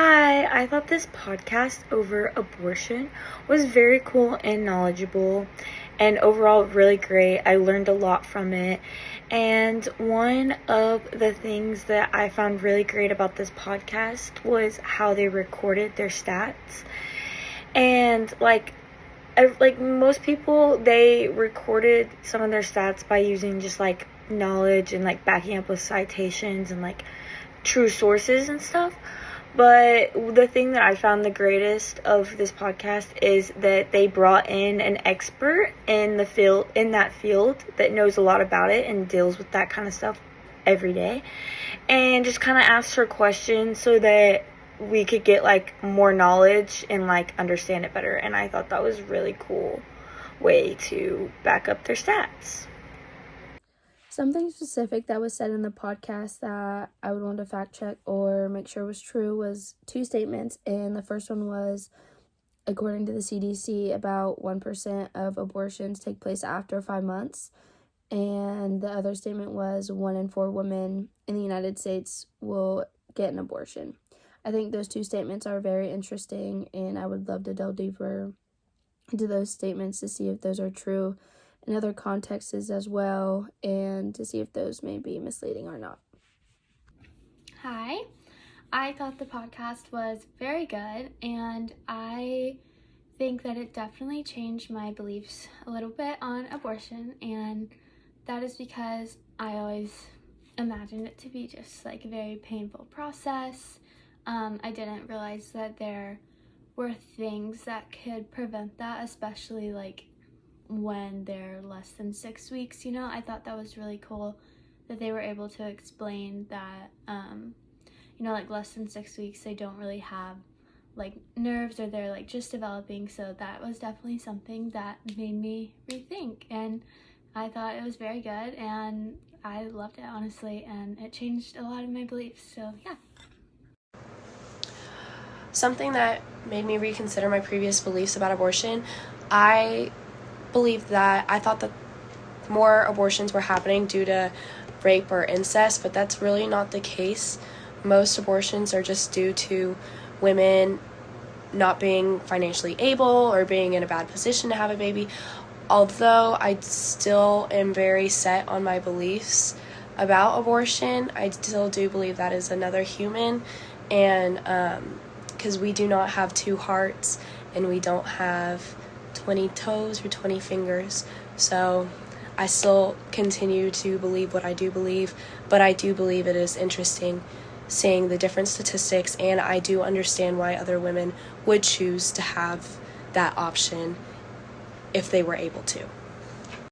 Hi, I thought this podcast over abortion was very cool and knowledgeable and overall really great. I learned a lot from it. And one of the things that I found really great about this podcast was how they recorded their stats. And like most people, they recorded some of their stats by using just like knowledge and like backing up with citations and like true sources and stuff. But the thing that I found the greatest of this podcast is that they brought in an expert in that field that knows a lot about it and deals with that kind of stuff every day, and just kind of asked her questions so that we could get like more knowledge and like understand it better. And I thought that was a really cool way to back up their stats. Something specific that was said in the podcast that I would want to fact check or make sure was true was two statements. And the first one was, according to the CDC, about 1% of abortions take place after 5 months. And the other statement was 1 in 4 women in the United States will get an abortion. I think those two statements are very interesting, and I would love to delve deeper into those statements to see if those are true in other contexts as well, and to see if those may be misleading or not. Hi, I thought the podcast was very good, and I think that it definitely changed my beliefs a little bit on abortion, and that is because I always imagined it to be just like a very painful process. I didn't realize that there were things that could prevent that, especially like when they're less than 6 weeks. I thought that was really cool that they were able to explain that, like less than 6 weeks, they don't really have like nerves, or they're like just developing. So that was definitely something that made me rethink, and I thought it was very good, and I loved it, honestly, and it changed a lot of my beliefs. So yeah. Something that made me reconsider my previous beliefs about abortion, I believed that I thought that more abortions were happening due to rape or incest, but that's really not the case. Most abortions are just due to women not being financially able or being in a bad position to have a baby. Although I still am very set on my beliefs about abortion, I still do believe that is another human, and because we do not have 2 hearts and we don't have 20 toes or 20 fingers. So I still continue to believe what I do believe, but I do believe it is interesting seeing the different statistics, and I do understand why other women would choose to have that option if they were able to.